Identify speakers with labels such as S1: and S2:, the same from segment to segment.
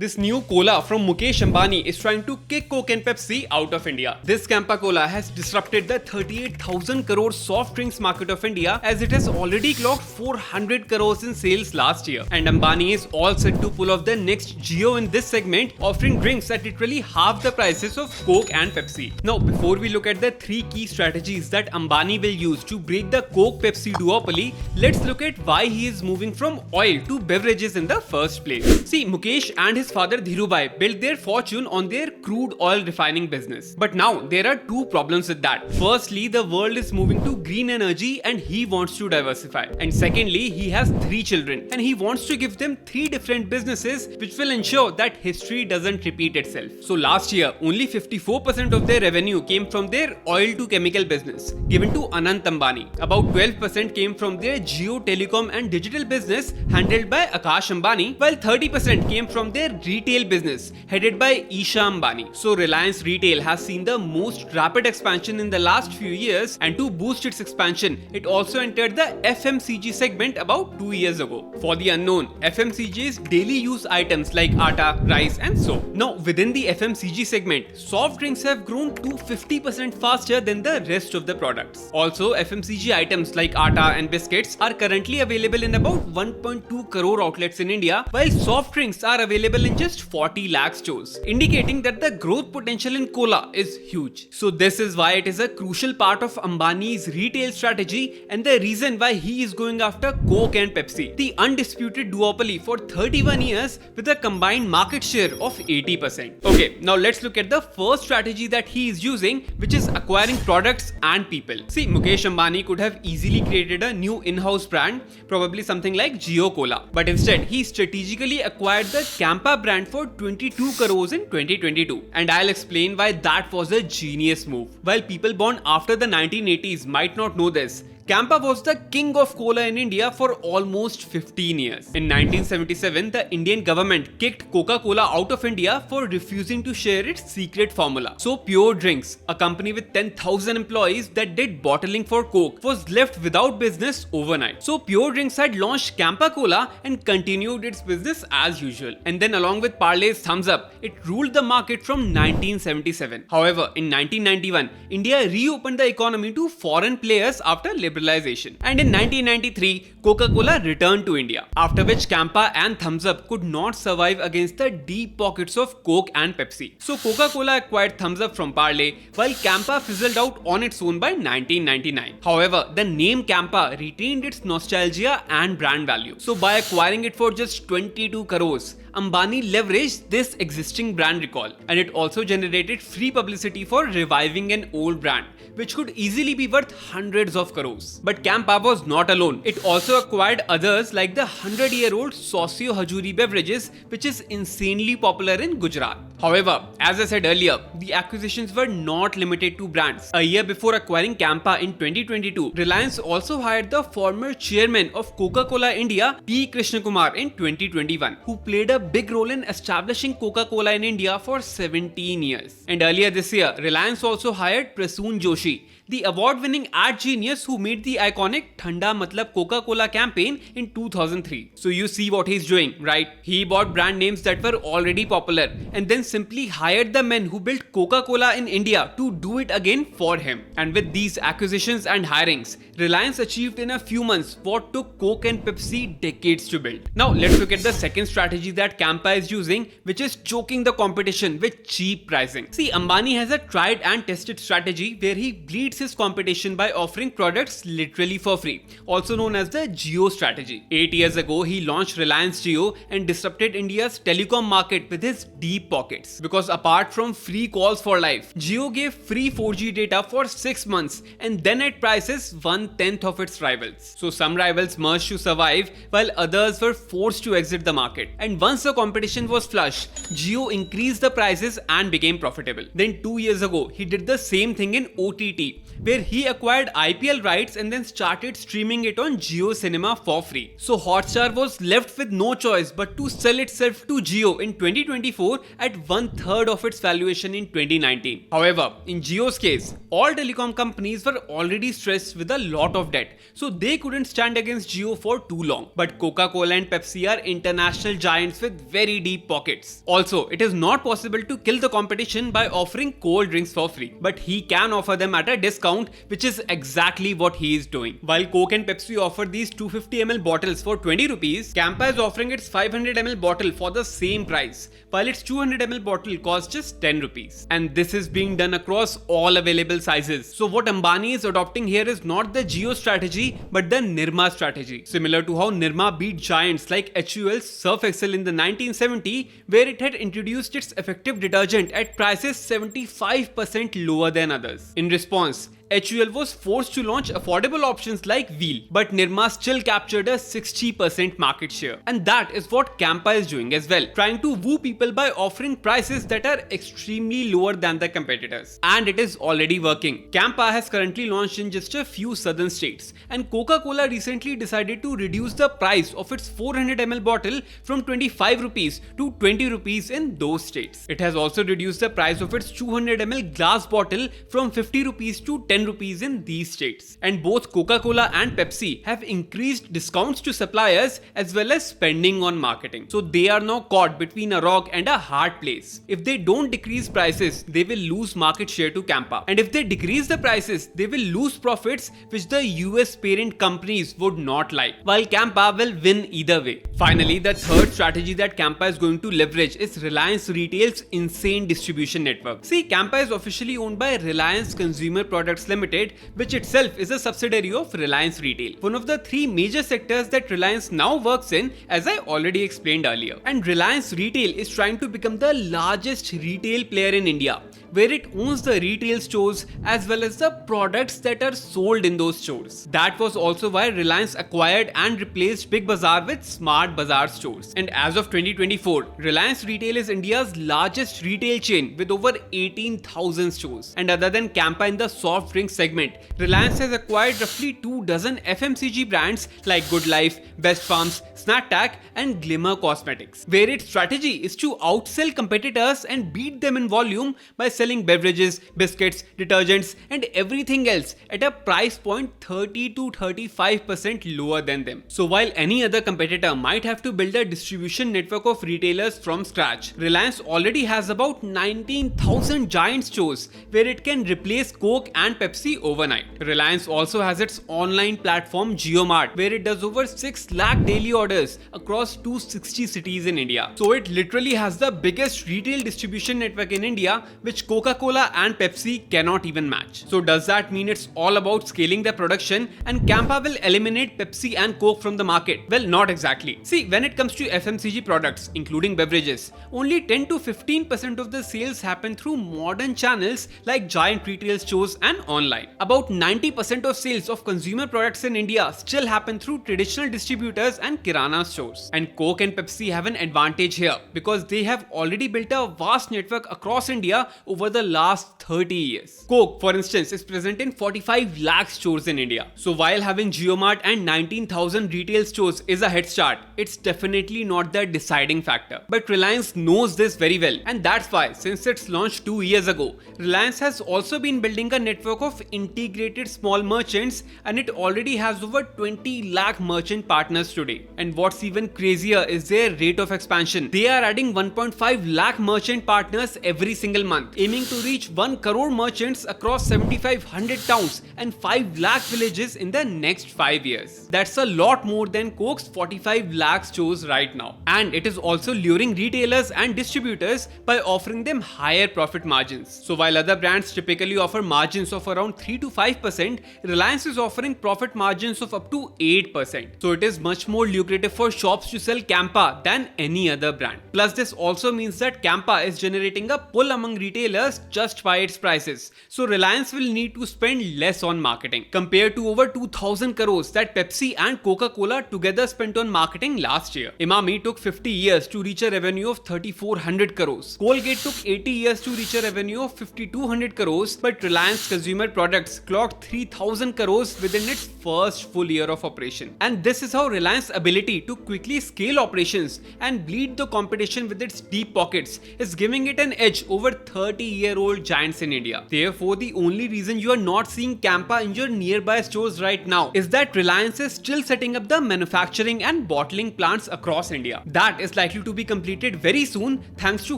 S1: This new cola from Mukesh Ambani is trying to kick Coke and Pepsi out of India. This Campa Cola has disrupted the 38,000 crore soft drinks market of India as it has already clocked 400 crores in sales last year. And Ambani is all set to pull off the next Jio in this segment, offering drinks at literally half the prices of Coke and Pepsi. Now, before we look at the three key strategies that Ambani will use to break the Coke-Pepsi duopoly, let's look at why he is moving from oil to beverages in the first place. See, Mukesh and his father Dhirubhai built their fortune on their crude oil refining business. But now there are two problems with that. Firstly, the world is moving to green energy and he wants to diversify. And secondly, he has three children and he wants to give them three different businesses which will ensure that history doesn't repeat itself. So last year, only 54% of their revenue came from their oil to chemical business given to Anant Ambani. About 12% came from their Jio Telecom and digital business handled by Akash Ambani, while 30% came from their retail business headed by Isha Ambani. So Reliance Retail has seen the most rapid expansion in the last few years, and to boost its expansion, it also entered the FMCG segment about 2 years ago. For the unknown, FMCG is daily use items like atta, rice and soap. Now within the FMCG segment, soft drinks have grown to 50% faster than the rest of the products. Also, FMCG items like atta and biscuits are currently available in about 1.2 crore outlets in India, while soft drinks are available in just 40 lakh stores, indicating that the growth potential in cola is huge. So this is why it is a crucial part of Ambani's retail strategy and the reason why he is going after Coke and Pepsi, the undisputed duopoly for 31 years with a combined market share of 80%. Okay, now let's look at the first strategy that he is using, which is acquiring products and people. See, Mukesh Ambani could have easily created a new in-house brand, probably something like Jio Cola, but instead he strategically acquired the Campa brand for 22 crores in 2022. And I'll explain why that was a genius move. While people born after the 1980s might not know this, Campa was the king of cola in India for almost 15 years. In 1977, the Indian government kicked Coca-Cola out of India for refusing to share its secret formula. So Pure Drinks, a company with 10,000 employees that did bottling for Coke, was left without business overnight. So Pure Drinks had launched Campa Cola and continued its business as usual. And then along with Parle's Thumbs Up, it ruled the market from 1977. However, in 1991, India reopened the economy to foreign players after liberalization. And in 1993, Coca-Cola returned to India, after which Campa and Thumbs Up could not survive against the deep pockets of Coke and Pepsi. So Coca-Cola acquired Thumbs Up from Parle, while Campa fizzled out on its own by 1999. However, the name Campa retained its nostalgia and brand value. So by acquiring it for just 22 crores, Ambani leveraged this existing brand recall, and it also generated free publicity for reviving an old brand, which could easily be worth hundreds of crores. But Campa was not alone. It also acquired others like the 100-year-old Saucio Hajuri beverages, which is insanely popular in Gujarat. However, as I said earlier, the acquisitions were not limited to brands. A year before acquiring Campa in 2022, Reliance also hired the former chairman of Coca-Cola India, P. Krishnakumar, in 2021, who played a big role in establishing Coca-Cola in India for 17 years. And earlier this year, Reliance also hired Prasoon Joshi, the award-winning ad genius who made the iconic Thanda Matlab Coca-Cola campaign in 2003. So you see what he's doing, right? He bought brand names that were already popular and then simply hired the men who built Coca-Cola in India to do it again for him. And with these acquisitions and hirings, Reliance achieved in a few months what took Coke and Pepsi decades to build. Now let's look at the second strategy that Campa is using, which is choking the competition with cheap pricing. See, Ambani has a tried and tested strategy where he bleeds his competition by offering products literally for free, also known as the Jio strategy. 8 years ago, he launched Reliance Jio and disrupted India's telecom market with his deep pockets. Because apart from free calls for life, Jio gave free 4G data for 6 months and then at prices 1/10 of its rivals. So some rivals merged to survive while others were forced to exit the market. And once the competition was flush, Jio increased the prices and became profitable. Then 2 years ago, he did the same thing in OTT, where he acquired IPL rights and then started streaming it on Jio Cinema for free. So Hotstar was left with no choice but to sell itself to Jio in 2024 at 1/3 of its valuation in 2019. However, in Jio's case, all telecom companies were already stressed with a lot of debt, so they couldn't stand against Jio for too long. But Coca-Cola and Pepsi are international giants with very deep pockets. Also, it is not possible to kill the competition by offering cold drinks for free, but he can offer them at a discount, which is exactly what he is doing. While Coke and Pepsi offer these 250 ml bottles for 20 rupees, Campa is offering its 500 ml bottle for the same price, while its 200 ml bottle costs just 10 rupees. And this is being done across all available sizes. So what Ambani is adopting here is not the Jio strategy, but the Nirma strategy. Similar to how Nirma beat giants like HUL's Surf Excel in the 1970, where it had introduced its effective detergent at prices 75% lower than others. In response, HUL was forced to launch affordable options like Wheel, but Nirma still captured a 60% market share. And that is what Campa is doing as well, trying to woo people by offering prices that are extremely lower than the competitors. And it is already working. Campa has currently launched in just a few southern states, and Coca-Cola recently decided to reduce the price of its 400 ml bottle from 25 rupees to 20 rupees in those states. It has also reduced the price of its 200 ml glass bottle from 50 rupees to 10 rupees in these states. And both Coca-Cola and Pepsi have increased discounts to suppliers as well as spending on marketing. So they are now caught between a rock and a hard place. If they don't decrease prices, they will lose market share to Campa. And if they decrease the prices, they will lose profits, which the US parent companies would not like, while Campa will win either way. Finally, the third strategy that Campa is going to leverage is Reliance Retail's insane distribution network. See, Campa is officially owned by Reliance Consumer Products Limited, which itself is a subsidiary of Reliance Retail, one of the three major sectors that Reliance now works in, as I already explained earlier. And Reliance Retail is trying to become the largest retail player in India, where it owns the retail stores as well as the products that are sold in those stores. That was also why Reliance acquired and replaced Big Bazaar with Smart Bazaar stores. And as of 2024, Reliance Retail is India's largest retail chain with over 18,000 stores. And other than Campa in the soft drink segment, Reliance has acquired roughly 24 FMCG brands like Good Life, Best Farms, Snacktack and Glimmer Cosmetics, where its strategy is to outsell competitors and beat them in volume by selling beverages, biscuits, detergents and everything else at a price point 30 to 35% lower than them. So while any other competitor might have to build a distribution network of retailers from scratch, Reliance already has about 19,000 giant stores where it can replace Coke and Pepsi overnight. Reliance also has its online platform JioMart, where it does over 6 lakh daily orders across 260 cities in India. So it literally has the biggest retail distribution network in India, which Coca-Cola and Pepsi cannot even match. So does that mean it's all about scaling the production and Campa will eliminate Pepsi and Coke from the market? Well, not exactly. See, when it comes to FMCG products, including beverages, only 10 to 15% of the sales happen through modern channels like giant retail stores and online. About 90% of sales of consumer products in India still happen through traditional distributors and kirana stores. And Coke and Pepsi have an advantage here because they have already built a vast network across India over the last 30 years. Coke, for instance, is present in 45 lakh stores in India. So while having JioMart and 19,000 retail stores is a head start, it's definitely not the deciding factor. But Reliance knows this very well, and that's why, since its launch 2 years ago, Reliance has also been building a network of integrated small merchants, and it already has over 20 lakh merchant partners today. And what's even crazier is their rate of expansion. They are adding 1.5 lakh merchant partners every single month, aiming to reach 1 crore merchants across 7,500 towns and 5 lakh villages in the next 5 years. That's a lot more than Coke's 45 lakh stores right now. And it is also luring retailers and distributors by offering them higher profit margins. So while other brands typically offer margins of around 3 to 5%, Reliance is offering profit margins of up to 8%. So it is much more lucrative for shops to sell Campa than any other brand. Plus, this also means that Campa is generating a pull among retailers just by its prices. So Reliance will need to spend less on marketing compared to over 2,000 crores that Pepsi and Coca-Cola together spent on marketing last year. Emami took 50 years to reach a revenue of 3,400 crores. Colgate took 80 years to reach a revenue of 5,200 crores, but Reliance Consumer Products clocked 3,000 crores within its first full year of operation. And this is how Reliance's ability to quickly scale operations and bleed the competition with its deep pockets pockets is giving it an edge over 30-year-old giants in India. Therefore, the only reason you are not seeing Campa in your nearby stores right now is that Reliance is still setting up the manufacturing and bottling plants across India. That is likely to be completed very soon thanks to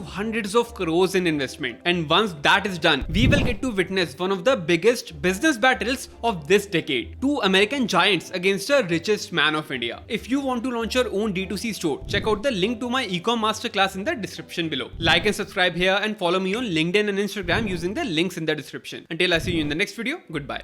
S1: hundreds of crores in investment. And once that is done, we will get to witness one of the biggest business battles of this decade. Two American giants against the richest man of India. If you want to launch your own D2C store, check out the link to my ecom masterclass in the description below. Like and subscribe here and follow me on LinkedIn and Instagram using the links in the description. Until I see you in the next video, goodbye.